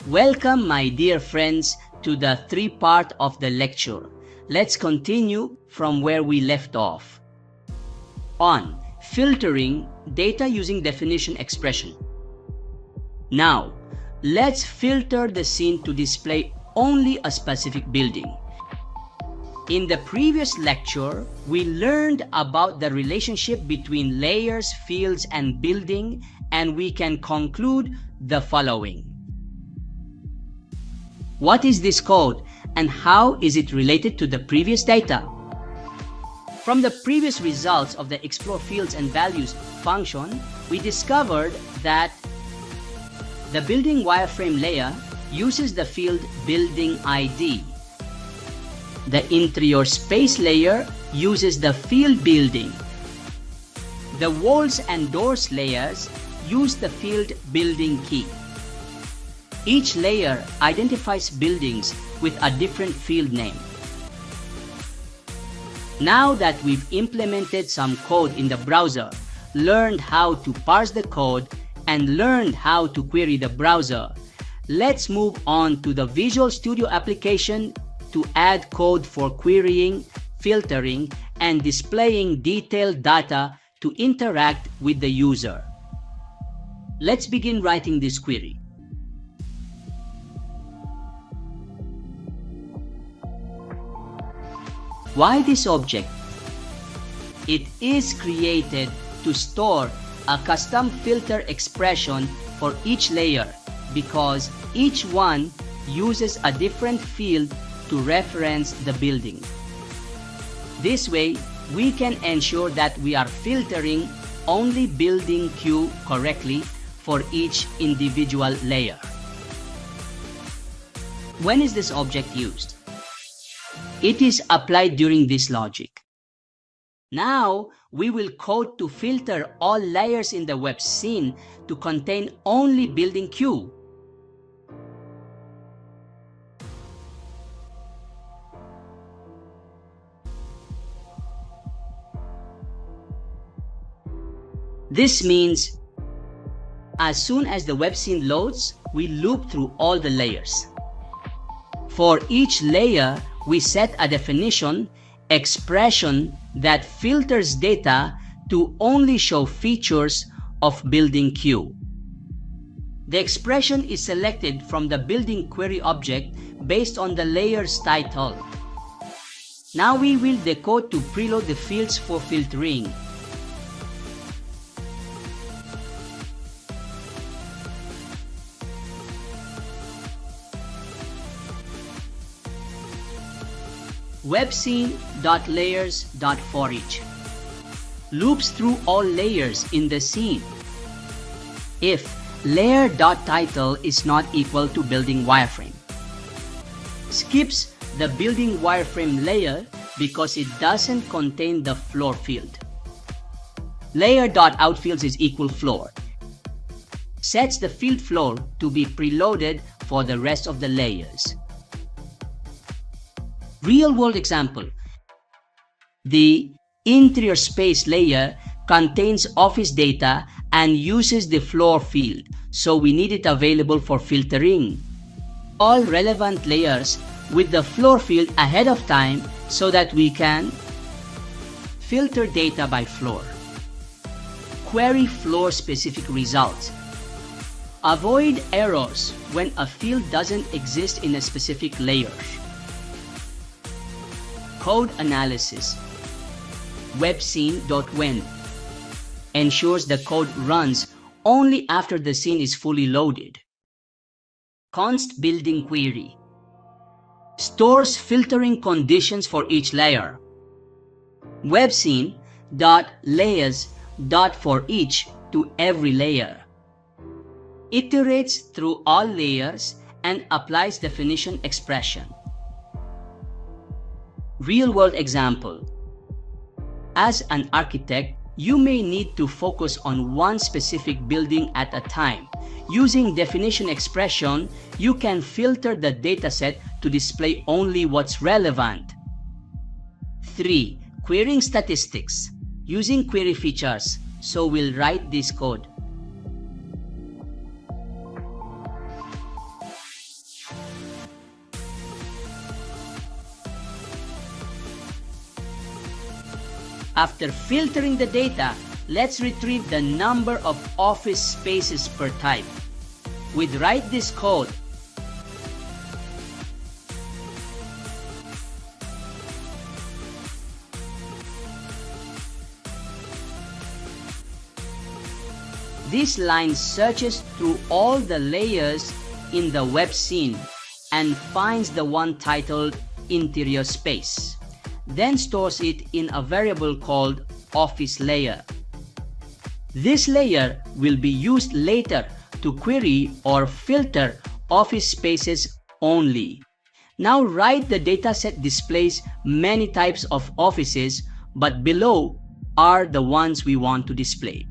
Welcome, my dear friends, to the three-part of the lecture. Let's continue from where we left off. On filtering data using definition expression. Now, let's filter the scene to display only a specific building. In the previous lecture, we learned about the relationship between layers, fields, and building, and we can conclude the following. What is this code and how is it related to the previous data? From the previous results of the explore fields and values function, we discovered that the building wireframe layer uses the field building ID. The interior space layer uses the field building. The walls and doors layers use the field building key. Each layer identifies buildings with a different field name. Now that we've implemented some code in the browser, learned how to parse the code, and learned how to query the browser, let's move on to the Visual Studio application to add code for querying, filtering, and displaying detailed data to interact with the user. Let's begin writing this query. Why this object? It is created to store a custom filter expression for each layer because each one uses a different field to reference the building. This way, we can ensure that we are filtering only building queue correctly for each individual layer. When is this object used? It is applied during this logic. Now, we will code to filter all layers in the web scene to contain only building queue. This means, as soon as the web scene loads, we loop through all the layers. For each layer, we set a definition expression that filters data to only show features of building queue. The expression is selected from the building query object based on the layer's title. Now we will decode to preload the fields for filtering. webscene.layers.forEach loops through all layers in the scene. If layer.title is not equal to building wireframe, skips the building wireframe layer because it doesn't contain the floor field. Layer.outfields is equal floor, sets the field floor to be preloaded for the rest of the layers. Real-world example. The interior space layer contains office data and uses the floor field, so we need it available for filtering all relevant layers with the floor field ahead of time so that we can filter data by floor. Query floor-specific results. Avoid errors when a field doesn't exist in a specific layer. Code analysis. Webscene.when ensures the code runs only after the scene is fully loaded. Const building query stores filtering conditions for each layer. Webscene.layers.forEach to every layer. Iterates through all layers and applies definition expression. Real-world example. As an architect, you may need to focus on one specific building at a time. Using definition expression, you can filter the dataset to display only what's relevant. 3. Querying statistics. Using query features. So we'll write this code. After filtering the data, let's retrieve the number of office spaces per type. We'd write this code. This line searches through all the layers in the web scene and finds the one titled interior space, then stores it in a variable called office layer. This layer will be used later to query or filter office spaces only. Now write the dataset displays many types of offices, but below are the ones we want to display.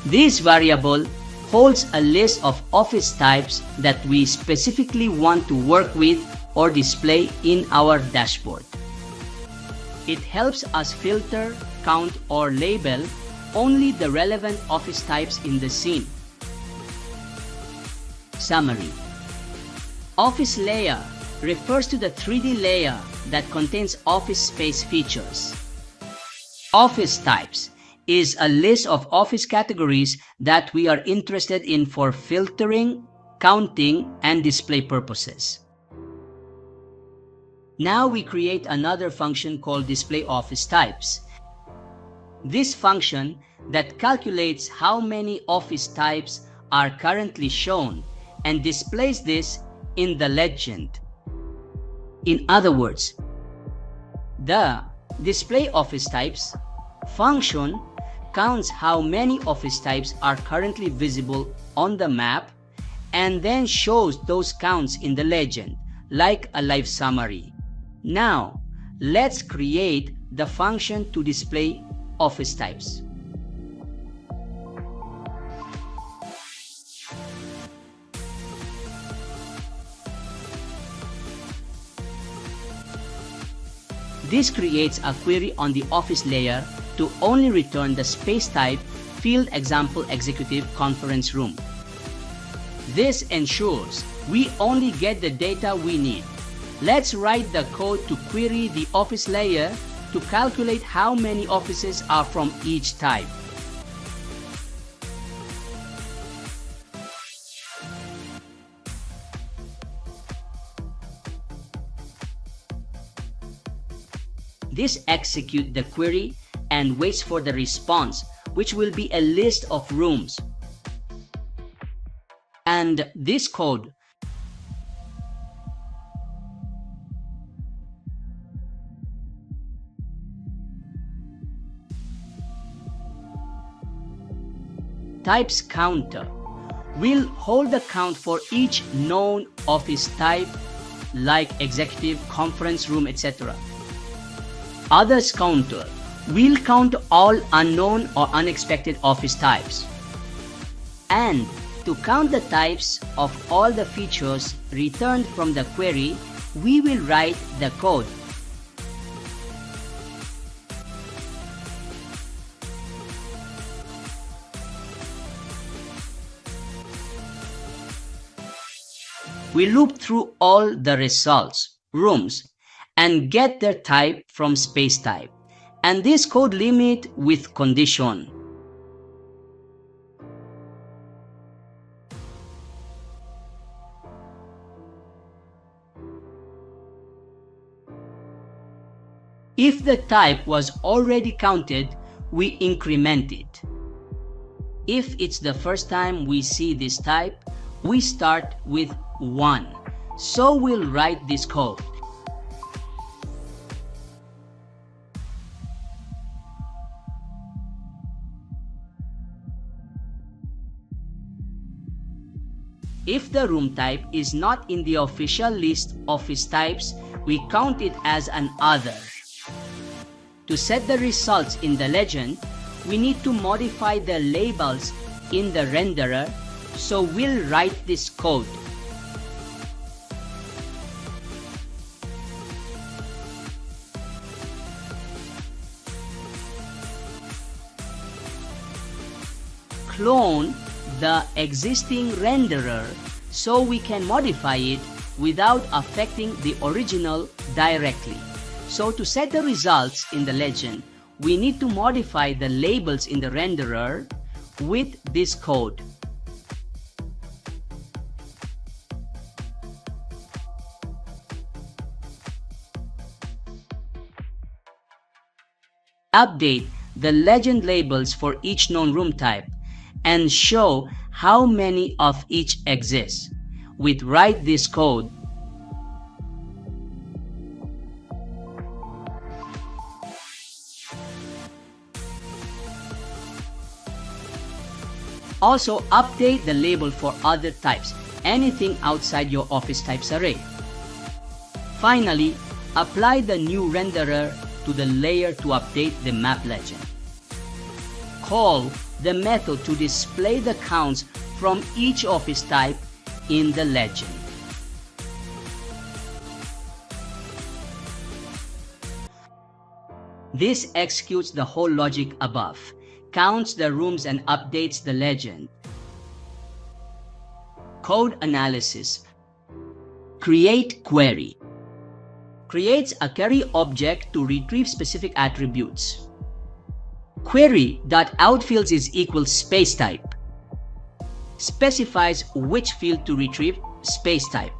This variable holds a list of office types that we specifically want to work with or display in our dashboard. It helps us filter, count, or label only the relevant office types in the scene. Summary. Office layer refers to the 3D layer that contains office space features. Office types is a list of office categories that we are interested in for filtering, counting, and display purposes. Now we create another function called display office types. This function that calculates how many office types are currently shown and displays this in the legend. In other words, the display office types function counts how many office types are currently visible on the map and then shows those counts in the legend, like a live summary. Now, let's create the function to display office types. This creates a query on the office layer to only return the space type field example executive conference room. This ensures we only get the data we need. Let's write the code to query the office layer to calculate how many offices are from each type. This executes the query and waits for the response, which will be a list of rooms. And this code types counter will hold the count for each known office type like executive, conference room, etc. Others counter will count all unknown or unexpected office types. And to count the types of all the features returned from the query, we will write the code. We loop through all the results, rooms, and get their type from space type. And this code limit with condition. If the type was already counted, we increment it. If it's the first time we see this type, we start with 1. So we'll write this code. If the room type is not in the official list of office types, we count it as an other. To set the results in the legend, we need to modify the labels in the renderer, so we'll write this code. Clone the existing renderer so we can modify it without affecting the original directly. So to set the results in the legend, we need to modify the labels in the renderer with this code. Update the legend labels for each known room type and show how many of each exists. We write this code. Also update the label for other types, anything outside your office types array. Finally, apply the new renderer to the layer to update the map legend. Call the method to display the counts from each office type in the legend. This executes the whole logic above, counts the rooms and updates the legend. Code analysis. Create query. Creates a query object to retrieve specific attributes. Query.outFields is equals space type. Specifies which field to retrieve, space type.